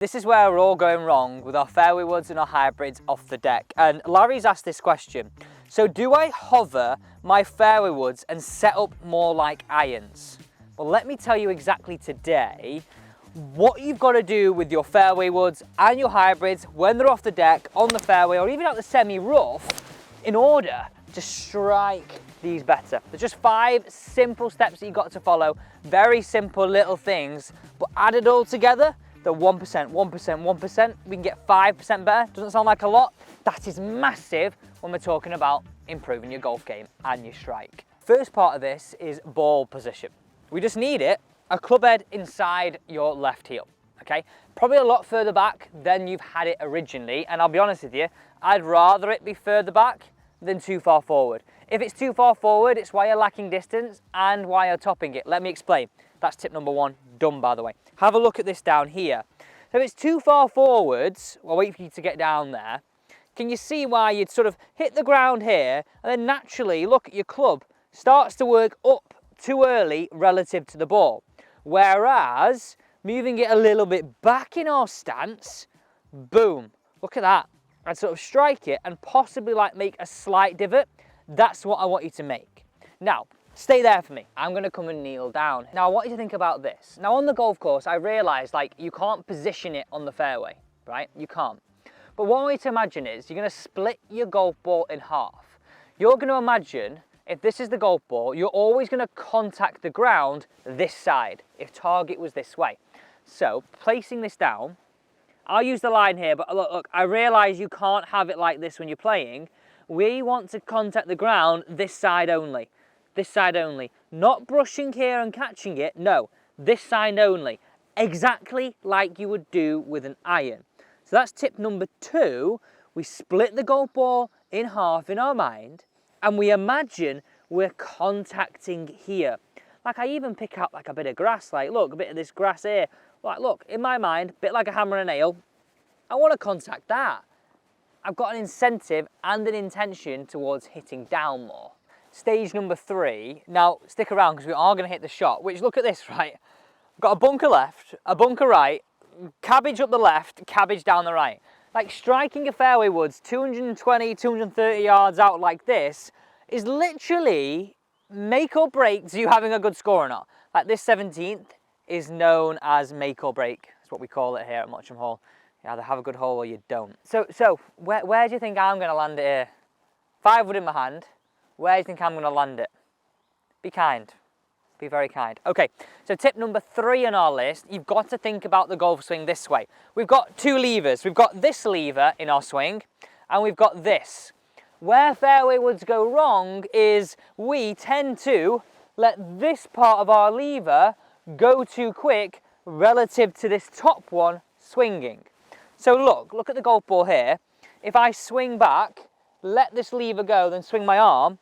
This is where we're all going wrong with our fairway woods and our hybrids off the deck. And Larry's asked this question. So do I hover my fairway woods and set up more like irons? Well, let me tell you exactly today what you've got to do with your fairway woods and your hybrids when they're off the deck, on the fairway, or even out the semi-rough in order to strike these better. There's just 5 simple steps that you've got to follow. Very simple little things, but added all together, the 1%, 1%, 1%, we can get 5% better. Doesn't sound like a lot. That is massive when we're talking about improving your golf game and your strike. First part of this is ball position. We just need it, a club head inside your left heel, okay? Probably a lot further back than you've had it originally, and I'll be honest with you, I'd rather it be further back than too far forward. If it's too far forward, it's why you're lacking distance and why you're topping it. Let me explain. That's tip number 1, done by the way. Have a look at this down here. So if it's too far forwards, I'll wait for you to get down there. Can you see why you'd sort of hit the ground here and then naturally look at your club starts to work up too early relative to the ball. Whereas moving it a little bit back in our stance, boom, look at that. I'd sort of strike it and possibly like make a slight divot. That's what I want you to make. Now, stay there for me. I'm gonna come and kneel down. Now, I want you to think about this. Now, on the golf course, I realized like you can't position it on the fairway, right? You can't. But what I want you to imagine is you're gonna split your golf ball in half. You're gonna imagine if this is the golf ball, you're always gonna contact the ground this side, if target was this way. So, placing this down, I'll use the line here, but look, I realize you can't have it like this when you're playing. We want to contact the ground this side only. This side only. Not brushing here and catching it, no. This side only. Exactly like you would do with an iron. So that's tip number 2. We split the golf ball in half in our mind, and we imagine we're contacting here. Like I even pick up like a bit of grass, like look, a bit of this grass here. Like look, in my mind, a bit like a hammer and a nail, I want to contact that. I've got an incentive and an intention towards hitting down more. Stage number 3, now stick around because we are going to hit the shot, which look at this, right? I've got a bunker left, a bunker right, cabbage up the left, cabbage down the right. Like striking a fairway woods 220, 230 yards out like this is literally make or break to you having a good score or not. Like this 17th is known as make or break. That's what we call it here at Mottram Hall. You either have a good hole or you don't. So where do you think I'm going to land it here? 5 wood in my hand. Where do you think I'm going to land it? Be kind. Be very kind. Okay, so tip number 3 on our list, you've got to think about the golf swing this way. We've got 2 levers. We've got this lever in our swing, and we've got this. Where fairway woods go wrong is we tend to let this part of our lever go too quick relative to this top one swinging. So look at the golf ball here. If I swing back, let this lever go, then swing my arm,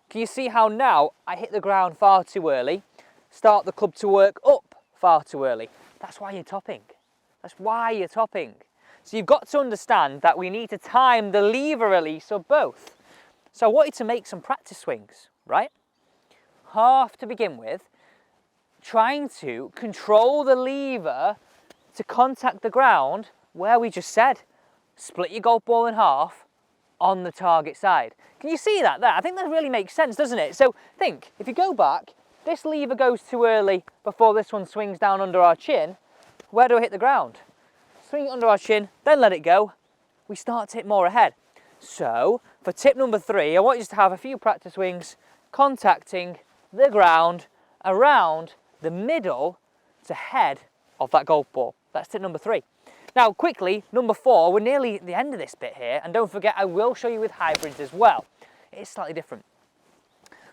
can you see how now I hit the ground far too early, start the club to work up far too early? That's why you're topping. That's why you're topping. So you've got to understand that we need to time the lever release of both. So I want you to make some practice swings, right? Half to begin with, trying to control the lever to contact the ground where we just said, split your golf ball in half on the target side. Can you see that there? I think that really makes sense, doesn't it? So think, if you go back, this lever goes too early before this one swings down under our chin. Where do I hit the ground? Swing it under our chin, then let it go. We start to hit more ahead. So for tip number 3, I want you to have a few practice swings contacting the ground around the middle to head of that golf ball. That's tip number 3. Now quickly, number 4, we're nearly at the end of this bit here, and don't forget I will show you with hybrids as well. It is slightly different.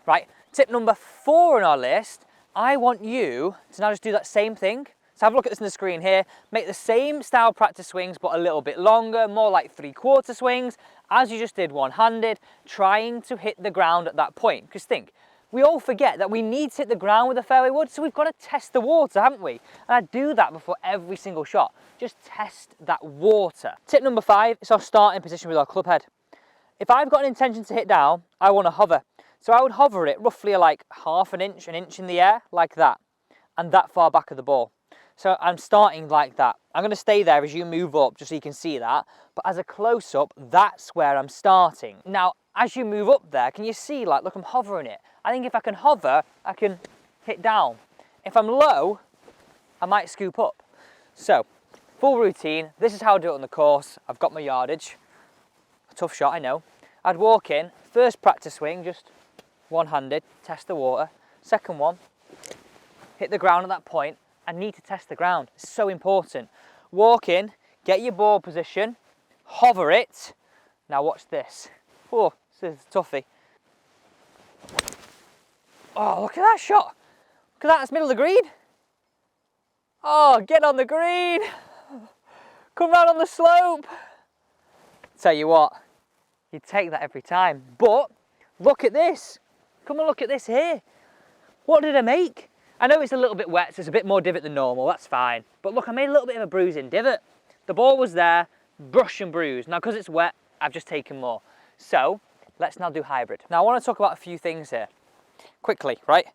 Right, tip number 4 on our list, I want you to now just do that same thing. So have a look at this on the screen here, make the same style practice swings but a little bit longer, more like 3/4 swings, as you just did one-handed, trying to hit the ground at that point. Because think, we all forget that we need to hit the ground with a fairway wood, so we've got to test the water, haven't we? And I do that before every single shot. Just test that water. Tip number 5 is our starting position with our club head. If I've got an intention to hit down, I want to hover. So I would hover it roughly like half an inch in the air, like that, and that far back of the ball. So I'm starting like that. I'm going to stay there as you move up just so you can see that. But as a close-up, that's where I'm starting. Now, as you move up there, can you see, like, look, I'm hovering it. I think if I can hover, I can hit down. If I'm low, I might scoop up. So, full routine. This is how I do it on the course. I've got my yardage. A tough shot, I know. I'd walk in, first practice swing, just one-handed, test the water. Second one, hit the ground at that point. I need to test the ground. It's so important. Walk in, get your ball position, hover it. Now watch this. Oh, this is a toughie. Oh, look at that shot. Look at that, it's middle of the green. Oh, get on the green. Come round on the slope. Tell you what, you take that every time. But look at this. Come and look at this here. What did I make? I know it's a little bit wet, so it's a bit more divot than normal, that's fine. But look, I made a little bit of a bruising divot. The ball was there, brush and bruise. Now, because it's wet, I've just taken more. So, let's now do hybrid. Now, I want to talk about a few things here. Quickly, right?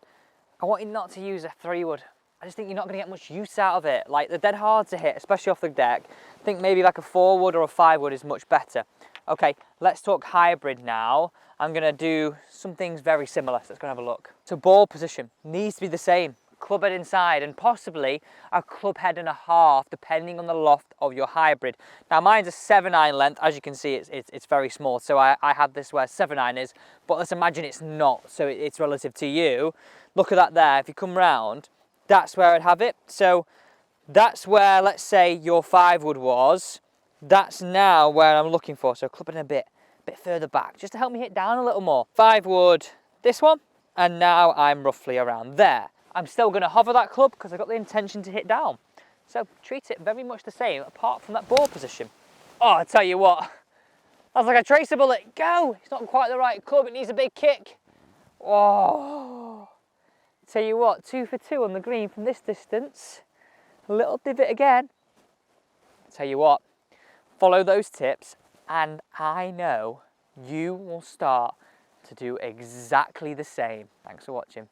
I want you not to use a 3-wood. I just think you're not going to get much use out of it. Like, they're dead hard to hit, especially off the deck. I think maybe like a 4-wood or a 5-wood is much better. Okay, let's talk hybrid now. I'm going to do some things very similar, so let's go and have a look. So ball position needs to be the same. Club head inside and possibly a club head and a half, depending on the loft of your hybrid. Now mine's a 7-iron length. As you can see, it's very small. So I have this where 7-iron is, but let's imagine it's not. So it's relative to you. Look at that there. If you come round, that's where I'd have it. So that's where, let's say, your 5-wood was. That's now where I'm looking for. So club it in a bit further back, just to help me hit down a little more. 5-wood, this one, and now I'm roughly around there. I'm still going to hover that club because I've got the intention to hit down. So treat it very much the same, apart from that ball position. Oh, I tell you what, that's like a tracer bullet. Go! It's not quite the right club, it needs a big kick. Oh, tell you what, 2 for 2 on the green from this distance. A little divot again. Tell you what, follow those tips and I know you will start to do exactly the same. Thanks for watching.